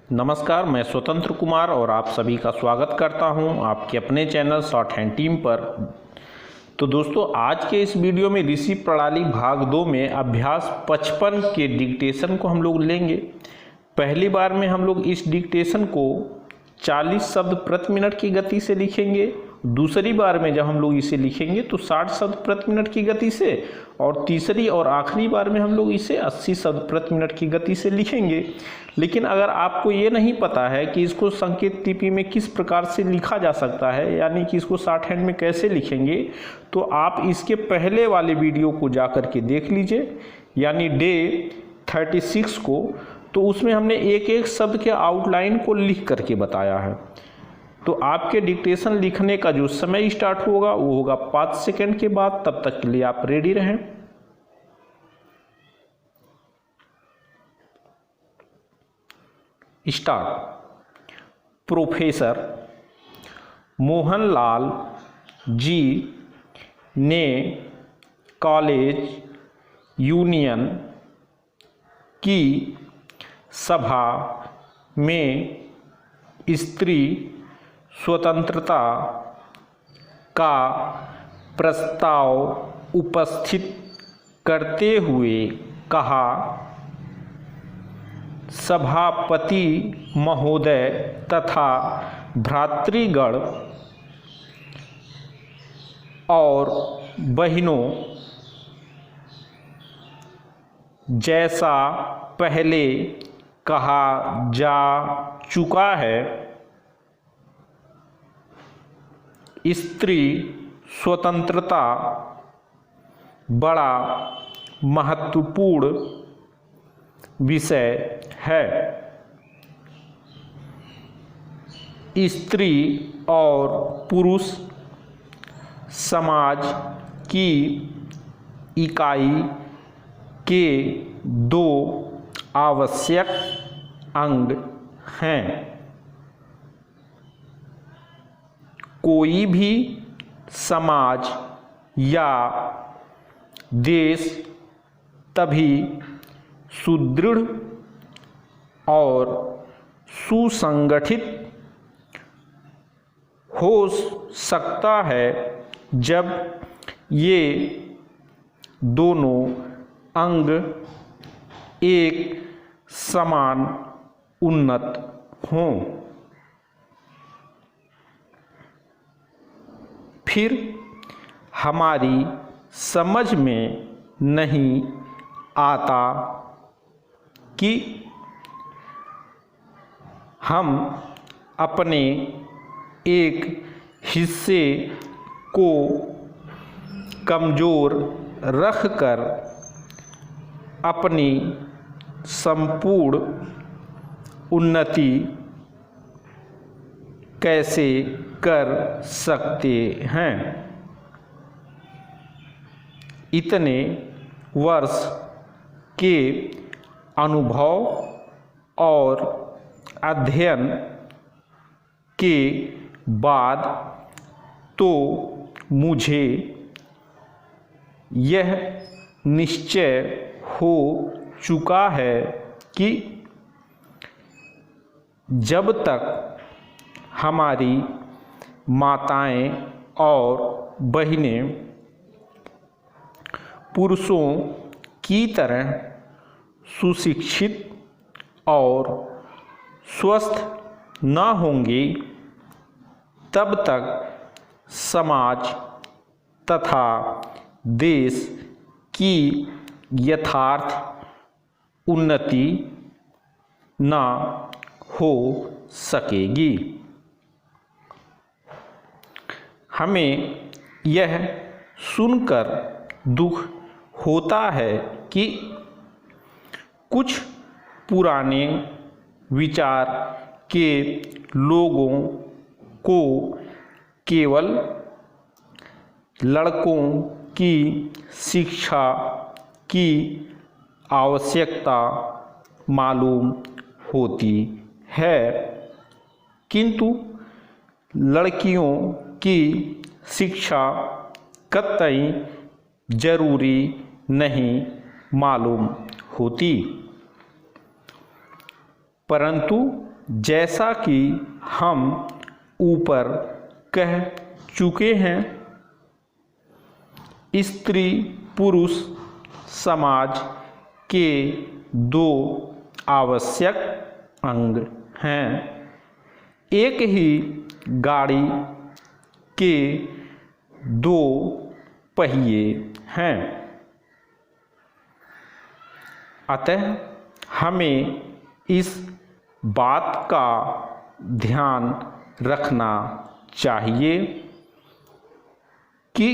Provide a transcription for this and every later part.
नमस्कार, मैं स्वतंत्र कुमार और आप सभी का स्वागत करता हूं आपके अपने चैनल शॉर्ट हैंड टीम पर। तो दोस्तों, आज के इस वीडियो में ऋषि प्रणाली भाग 2 में अभ्यास 55 के डिक्टेशन को हम लोग लेंगे। पहली बार में हम लोग इस डिक्टेशन को 40 शब्द प्रति मिनट की गति से लिखेंगे। दूसरी बार में जब हम लोग इसे लिखेंगे तो 60 शब्द प्रति मिनट की गति से, और तीसरी और आखिरी बार में हम लोग इसे 80 शब्द प्रति मिनट की गति से लिखेंगे। लेकिन अगर आपको ये नहीं पता है कि इसको संकेत लिपि में किस प्रकार से लिखा जा सकता है, यानी कि इसको शॉर्ट हैंड में कैसे लिखेंगे, तो आप इसके पहले वाले वीडियो को जा कर के देख लीजिए, यानी डे 36 को। तो उसमें हमने एक एक शब्द के आउटलाइन को लिख करके बताया है। तो आपके डिक्टेशन लिखने का जो समय स्टार्ट होगा वो होगा 5 सेकंड के बाद। तब तक के लिए आप रेडी रहें। स्टार्ट। प्रोफेसर मोहनलाल जी ने कॉलेज यूनियन की सभा में स्त्री स्वतंत्रता का प्रस्ताव उपस्थित करते हुए कहा, सभापति महोदय तथा भ्रातृगण और बहनों, जैसा पहले कहा जा चुका है, स्त्री स्वतंत्रता बड़ा महत्वपूर्ण विषय है। स्त्री और पुरुष समाज की इकाई के दो आवश्यक अंग हैं। कोई भी समाज या देश तभी सुदृढ़ और सुसंगठित हो सकता है जब ये दोनों अंग एक समान उन्नत हों। फिर हमारी समझ में नहीं आता कि हम अपने एक हिस्से को कमज़ोर रखकर अपनी संपूर्ण उन्नति कैसे कर सकते हैं। इतने वर्ष के अनुभव और अध्ययन के बाद तो मुझे यह निश्चय हो चुका है कि जब तक हमारी माताएं और बहनें पुरुषों की तरह सुशिक्षित और स्वस्थ न होंगी, तब तक समाज तथा देश की यथार्थ उन्नति न हो सकेगी। हमें यह सुनकर दुख होता है कि कुछ पुराने विचार के लोगों को केवल लड़कों की शिक्षा की आवश्यकता मालूम होती है, किंतु लड़कियों की शिक्षा कतई जरूरी नहीं मालूम होती। परंतु जैसा कि हम ऊपर कह चुके हैं, स्त्री पुरुष समाज के दो आवश्यक अंग हैं। एक ही गाड़ी के दो पहिए हैं। अतः हमें इस बात का ध्यान रखना चाहिए कि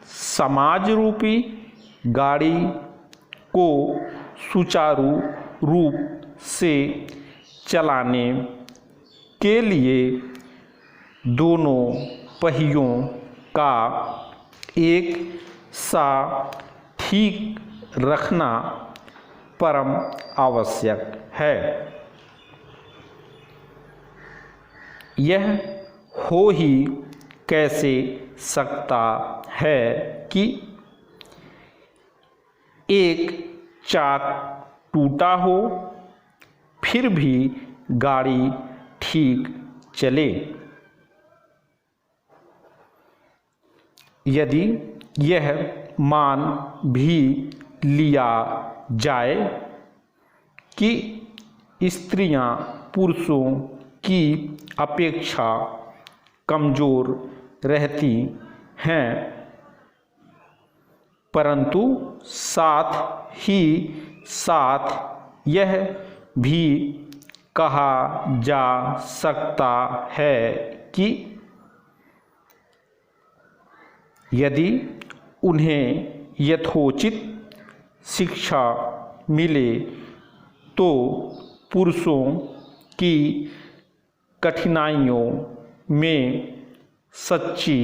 समाज रूपी गाड़ी को सुचारू रूप से चलाने के लिए दोनों पहियों का एक सा ठीक रखना परम आवश्यक है। यह हो ही कैसे सकता है कि एक चाक टूटा हो फिर भी गाड़ी ठीक चले। यदि यह मान भी लिया जाए कि स्त्रियां पुरुषों की अपेक्षा कमज़ोर रहती हैं, परंतु साथ ही साथ यह भी कहा जा सकता है कि यदि उन्हें यथोचित शिक्षा मिले तो पुरुषों की कठिनाइयों में सच्ची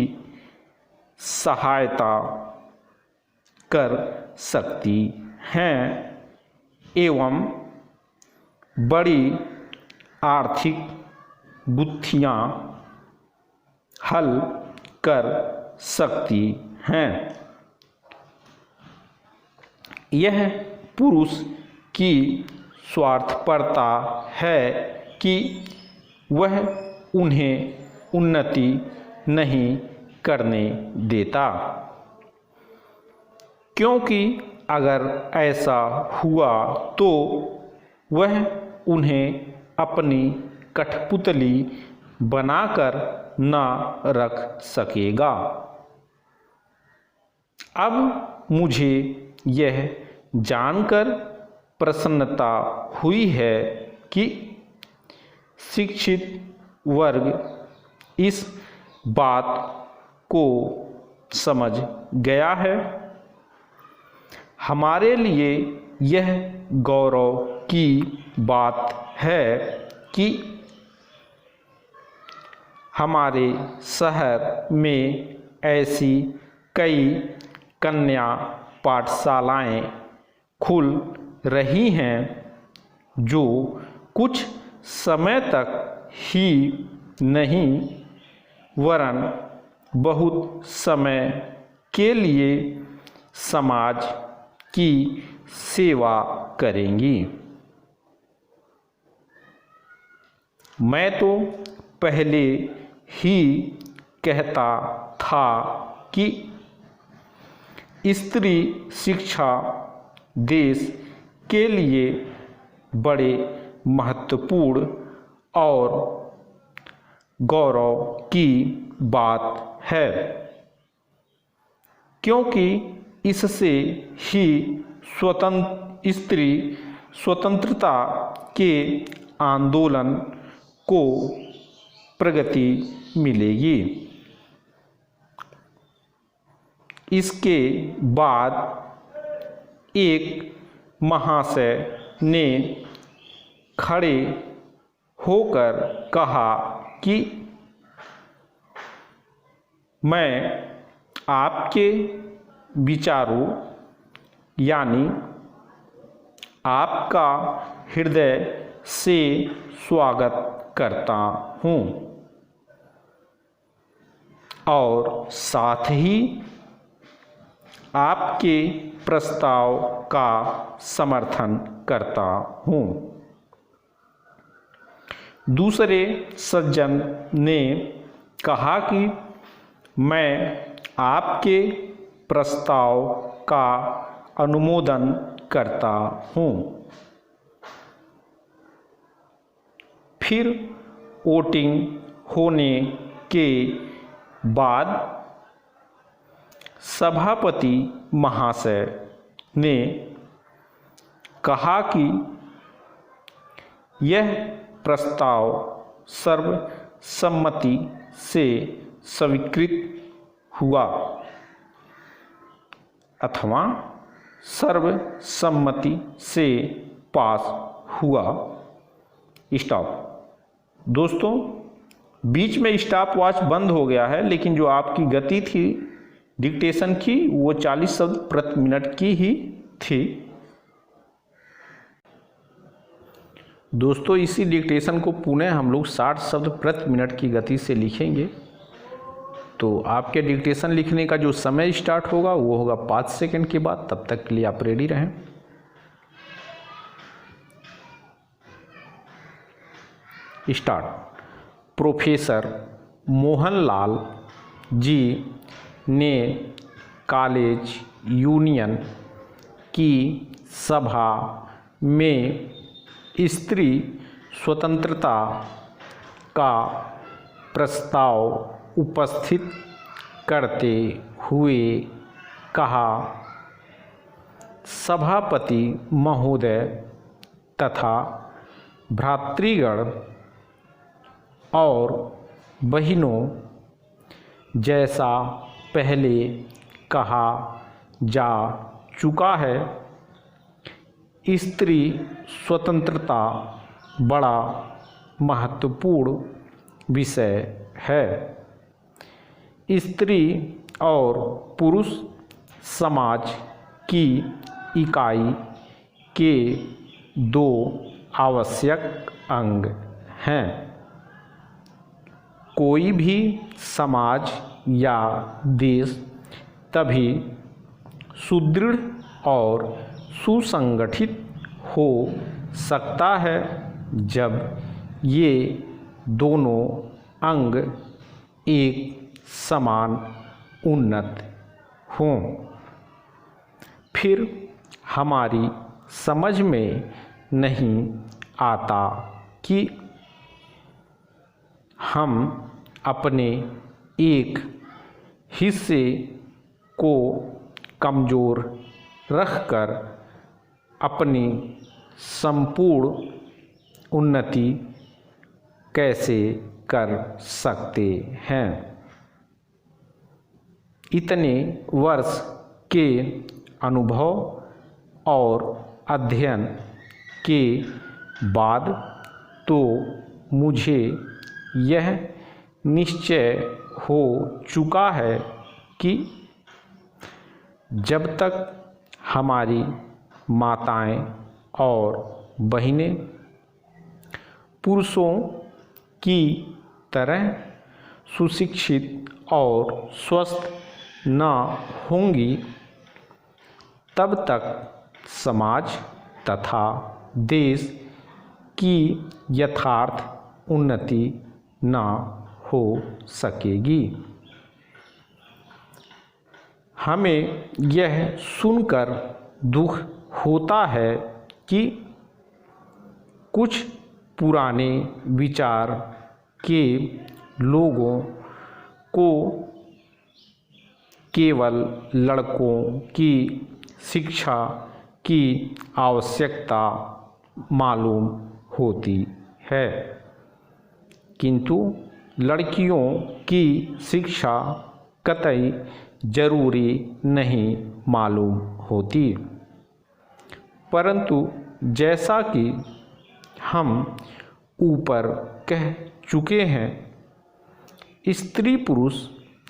सहायता कर सकती हैं एवं बड़ी आर्थिक बुद्धियां हल कर सकती हैं। यह पुरुष की स्वार्थपरता है कि वह उन्हें उन्नति नहीं करने देता, क्योंकि अगर ऐसा हुआ तो वह उन्हें अपनी कठपुतली बनाकर न रख सकेगा। अब मुझे यह जानकर प्रसन्नता हुई है कि शिक्षित वर्ग इस बात को समझ गया है। हमारे लिए यह गौरव की बात है कि हमारे शहर में ऐसी कई कन्या पाठशालाएं खुल रही हैं जो कुछ समय तक ही नहीं वरन बहुत समय के लिए समाज की सेवा करेंगी। मैं तो पहले ही कहता था कि स्त्री शिक्षा देश के लिए बड़े महत्वपूर्ण और गौरव की बात है, क्योंकि इससे ही स्त्री स्वतंत्रता के आंदोलन को प्रगति मिलेगी। इसके बाद एक महाशय ने खड़े होकर कहा कि मैं आपके विचारों यानी आपका हृदय से स्वागत करता हूँ और साथ ही आपके प्रस्ताव का समर्थन करता हूँ। दूसरे सज्जन ने कहा कि मैं आपके प्रस्ताव का अनुमोदन करता हूँ। फिर वोटिंग होने के बाद सभापति महाशय ने कहा कि यह प्रस्ताव सर्वसम्मति से स्वीकृत हुआ अथवा सर्वसम्मति से पास हुआ। स्टॉप। दोस्तों, बीच में स्टॉप वॉच बंद हो गया है, लेकिन जो आपकी गति थी डिक्टेशन की वो 40 शब्द प्रति मिनट की ही थी। दोस्तों, इसी डिक्टेशन को पुनः हम लोग 60 शब्द प्रति मिनट की गति से लिखेंगे। तो आपके डिक्टेशन लिखने का जो समय स्टार्ट होगा वो होगा 5 सेकंड के बाद। तब तक के लिए आप रेडी रहें। स्टार्ट। प्रोफेसर मोहनलाल जी ने कॉलेज यूनियन की सभा में स्त्री स्वतंत्रता का प्रस्ताव उपस्थित करते हुए कहा, सभापति महोदय तथा भ्रातृगण और बहनों, जैसा पहले कहा जा चुका है, स्त्री स्वतंत्रता बड़ा महत्वपूर्ण विषय है। स्त्री और पुरुष समाज की इकाई के दो आवश्यक अंग हैं। कोई भी समाज या देश तभी सुदृढ़ और सुसंगठित हो सकता है जब ये दोनों अंग एक समान उन्नत हों। फिर हमारी समझ में नहीं आता कि हम अपने एक हिस्से को कमज़ोर रखकर अपनी संपूर्ण उन्नति कैसे कर सकते हैं। इतने वर्ष के अनुभव और अध्ययन के बाद तो मुझे यह निश्चय हो चुका है कि जब तक हमारी माताएं और बहनें पुरुषों की तरह सुशिक्षित और स्वस्थ न होंगी, तब तक समाज तथा देश की यथार्थ उन्नति न हो सकेगी। हमें यह सुनकर दुख होता है कि कुछ पुराने विचार के लोगों को केवल लड़कों की शिक्षा की आवश्यकता मालूम होती है, किंतु लड़कियों की शिक्षा कतई जरूरी नहीं मालूम होती। परंतु जैसा कि हम ऊपर कह चुके हैं, स्त्री पुरुष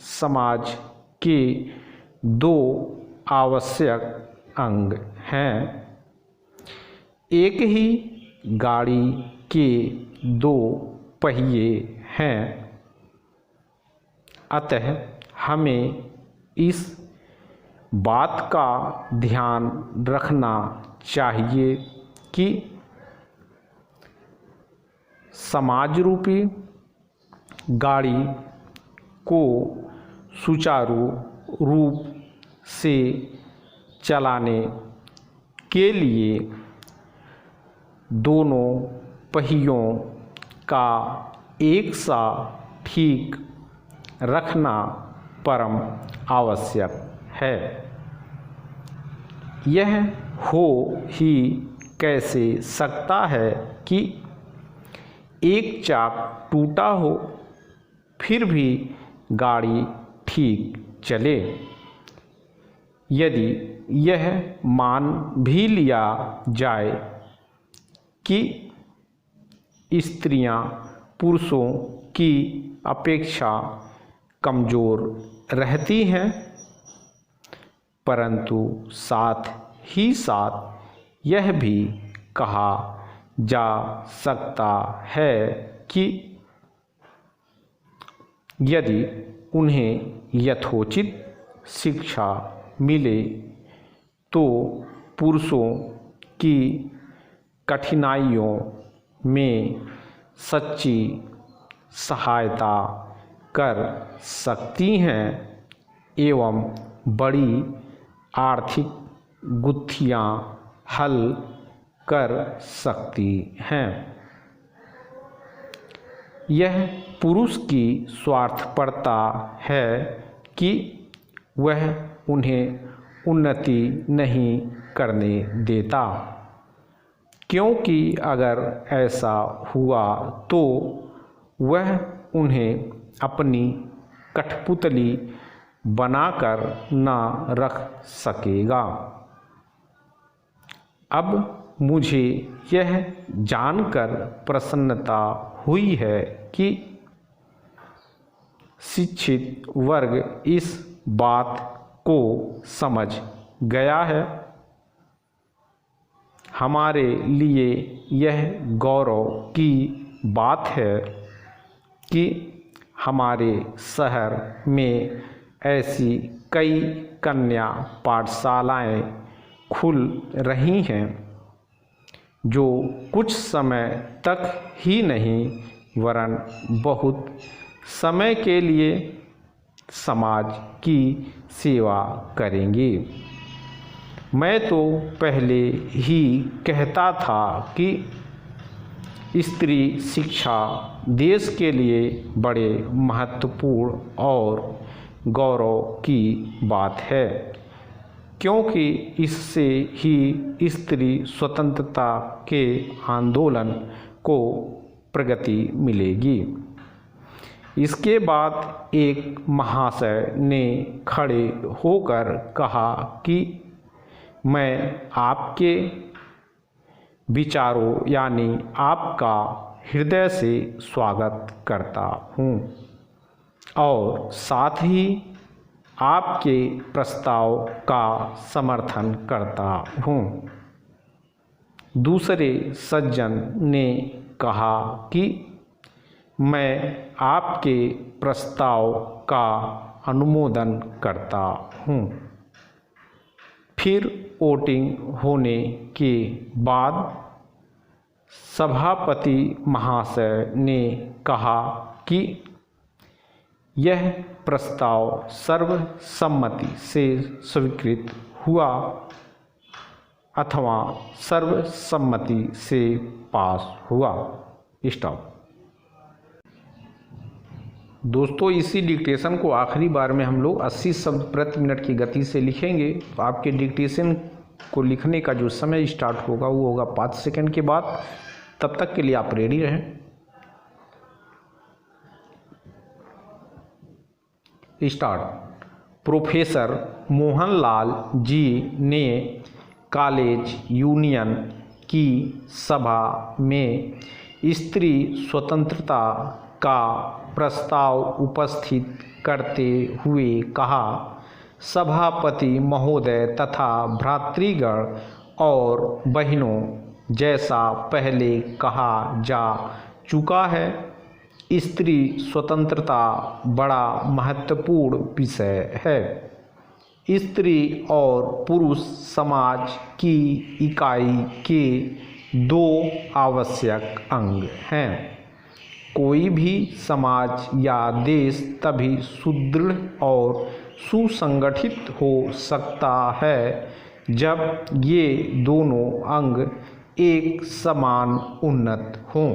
समाज के दो आवश्यक अंग हैं। एक ही गाड़ी के दो पहिए हैं। अतः हमें इस बात का ध्यान रखना चाहिए कि समाज रूपी गाड़ी को सुचारू रूप से चलाने के लिए दोनों पहियों का एक सा ठीक रखना परम आवश्यक है। यह हो ही कैसे सकता है कि एक चाक टूटा हो फिर भी गाड़ी ठीक चले। यदि यह मान भी लिया जाए कि स्त्रियां पुरुषों की अपेक्षा कमज़ोर रहती हैं, परंतु साथ ही साथ यह भी कहा जा सकता है कि यदि उन्हें यथोचित शिक्षा मिले तो पुरुषों की कठिनाइयों में सच्ची सहायता कर सकती हैं एवं बड़ी आर्थिक गुत्थियां हल कर सकती हैं। यह पुरुष की स्वार्थपरता है कि वह उन्हें उन्नति नहीं करने देता, क्योंकि अगर ऐसा हुआ तो वह उन्हें अपनी कठपुतली बनाकर न रख सकेगा। अब मुझे यह जानकर प्रसन्नता हुई है कि शिक्षित वर्ग इस बात को समझ गया है। हमारे लिए यह गौरव की बात है कि हमारे शहर में ऐसी कई कन्या पाठशालाएं खुल रही हैं जो कुछ समय तक ही नहीं वरन बहुत समय के लिए समाज की सेवा करेंगी। मैं तो पहले ही कहता था कि स्त्री शिक्षा देश के लिए बड़े महत्वपूर्ण और गौरव की बात है, क्योंकि इससे ही स्त्री स्वतंत्रता के आंदोलन को प्रगति मिलेगी। इसके बाद एक महाशय ने खड़े होकर कहा कि मैं आपके विचारों यानी आपका हृदय से स्वागत करता हूँ और साथ ही आपके प्रस्ताव का समर्थन करता हूँ। दूसरे सज्जन ने कहा कि मैं आपके प्रस्ताव का अनुमोदन करता हूँ। फिर वोटिंग होने के बाद सभापति महाशय ने कहा कि यह प्रस्ताव सर्वसम्मति से स्वीकृत हुआ अथवा सर्वसम्मति से पास हुआ। स्टॉप। दोस्तों, इसी डिक्टेशन को आखिरी बार में हम लोग 80 शब्द प्रति मिनट की गति से लिखेंगे। तो आपके डिक्टेशन को लिखने का जो समय स्टार्ट होगा वो होगा 5 सेकंड के बाद। तब तक के लिए आप रेडी रहें। स्टार्ट। प्रोफेसर मोहनलाल जी ने कॉलेज यूनियन की सभा में स्त्री स्वतंत्रता का प्रस्ताव उपस्थित करते हुए कहा, सभापति महोदय तथा भ्रातृगण और बहनों, जैसा पहले कहा जा चुका है, स्त्री स्वतंत्रता बड़ा महत्वपूर्ण विषय है। स्त्री और पुरुष समाज की इकाई के 2 आवश्यक अंग हैं। कोई भी समाज या देश तभी सुदृढ़ और सुसंगठित हो सकता है जब ये दोनों अंग एक समान उन्नत हों।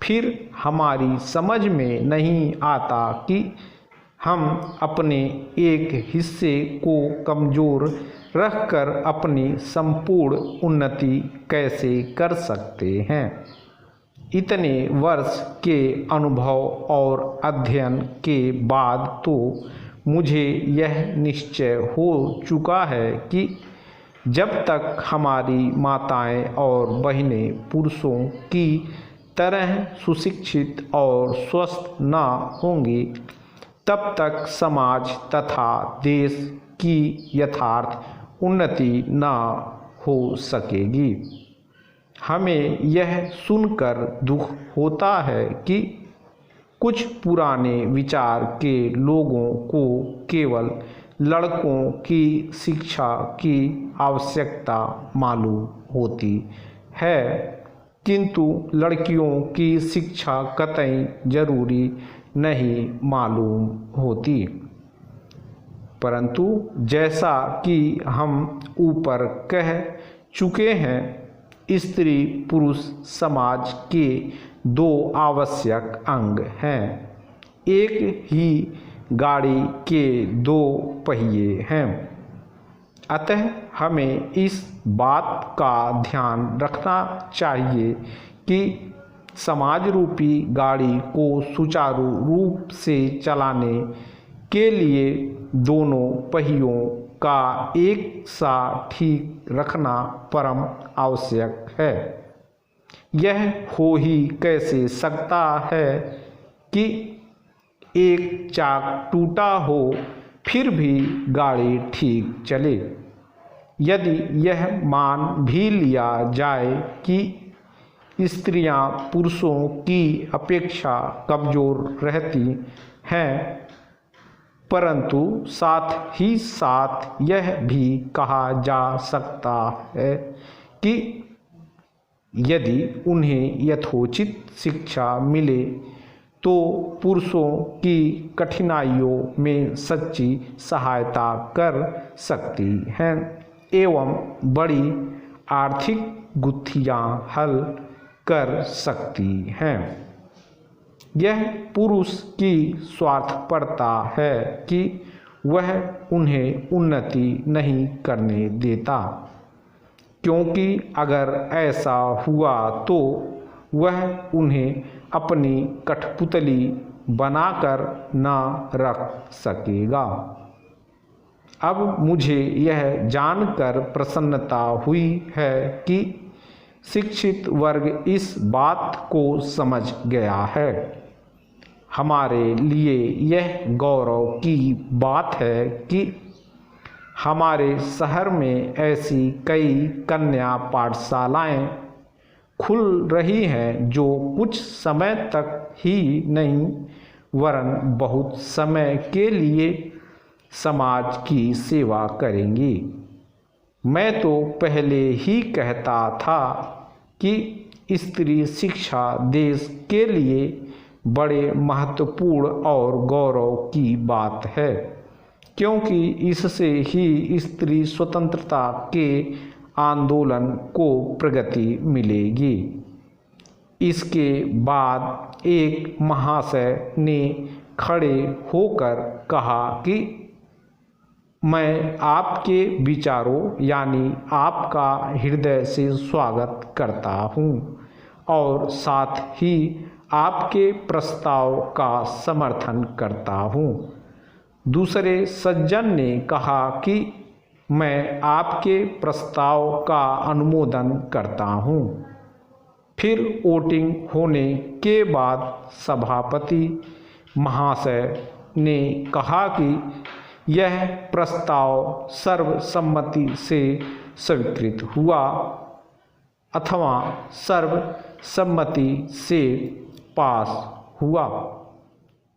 फिर हमारी समझ में नहीं आता कि हम अपने एक हिस्से को कमज़ोर रखकर अपनी संपूर्ण उन्नति कैसे कर सकते हैं। इतने वर्ष के अनुभव और अध्ययन के बाद तो मुझे यह निश्चय हो चुका है कि जब तक हमारी माताएं और बहनें पुरुषों की तरह सुशिक्षित और स्वस्थ न होंगी, तब तक समाज तथा देश की यथार्थ उन्नति न हो सकेगी। हमें यह सुनकर दुख होता है कि कुछ पुराने विचार के लोगों को केवल लड़कों की शिक्षा की आवश्यकता मालूम होती है, किंतु लड़कियों की शिक्षा कतई जरूरी नहीं मालूम होती। परंतु जैसा कि हम ऊपर कह चुके हैं, स्त्री पुरुष समाज के दो आवश्यक अंग हैं। एक ही गाड़ी के दो पहिए हैं। अतः हमें इस बात का ध्यान रखना चाहिए कि समाज रूपी गाड़ी को सुचारू रूप से चलाने के लिए दोनों पहियों का एक सा ठीक रखना परम आवश्यक है। यह हो ही कैसे सकता है कि एक चाक टूटा हो फिर भी गाड़ी ठीक चले। यदि यह मान भी लिया जाए कि स्त्रियां पुरुषों की अपेक्षा कमज़ोर रहती हैं, परंतु साथ ही साथ यह भी कहा जा सकता है कि यदि उन्हें यथोचित शिक्षा मिले तो पुरुषों की कठिनाइयों में सच्ची सहायता कर सकती हैं एवं बड़ी आर्थिक गुत्थियां हल कर सकती हैं। यह पुरुष की स्वार्थपरता है कि वह उन्हें उन्नति नहीं करने देता, क्योंकि अगर ऐसा हुआ तो वह उन्हें अपनी कठपुतली बनाकर न रख सकेगा। अब मुझे यह जानकर प्रसन्नता हुई है कि शिक्षित वर्ग इस बात को समझ गया है। हमारे लिए यह गौरव की बात है कि हमारे शहर में ऐसी कई कन्या पाठशालाएं खुल रही हैं जो कुछ समय तक ही नहीं वरन बहुत समय के लिए समाज की सेवा करेंगी। मैं तो पहले ही कहता था कि स्त्री शिक्षा देश के लिए बड़े महत्वपूर्ण और गौरव की बात है, क्योंकि इससे ही स्त्री स्वतंत्रता के आंदोलन को प्रगति मिलेगी। इसके बाद एक महाशय ने खड़े होकर कहा कि मैं आपके विचारों यानी आपका हृदय से स्वागत करता हूँ और साथ ही आपके प्रस्ताव का समर्थन करता हूँ। दूसरे सज्जन ने कहा कि मैं आपके प्रस्ताव का अनुमोदन करता हूँ। फिर वोटिंग होने के बाद सभापति महाशय ने कहा कि यह प्रस्ताव सर्वसम्मति से स्वीकृत हुआ अथवा सर्वसम्मति से पास हुआ।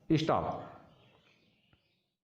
स्टॉप।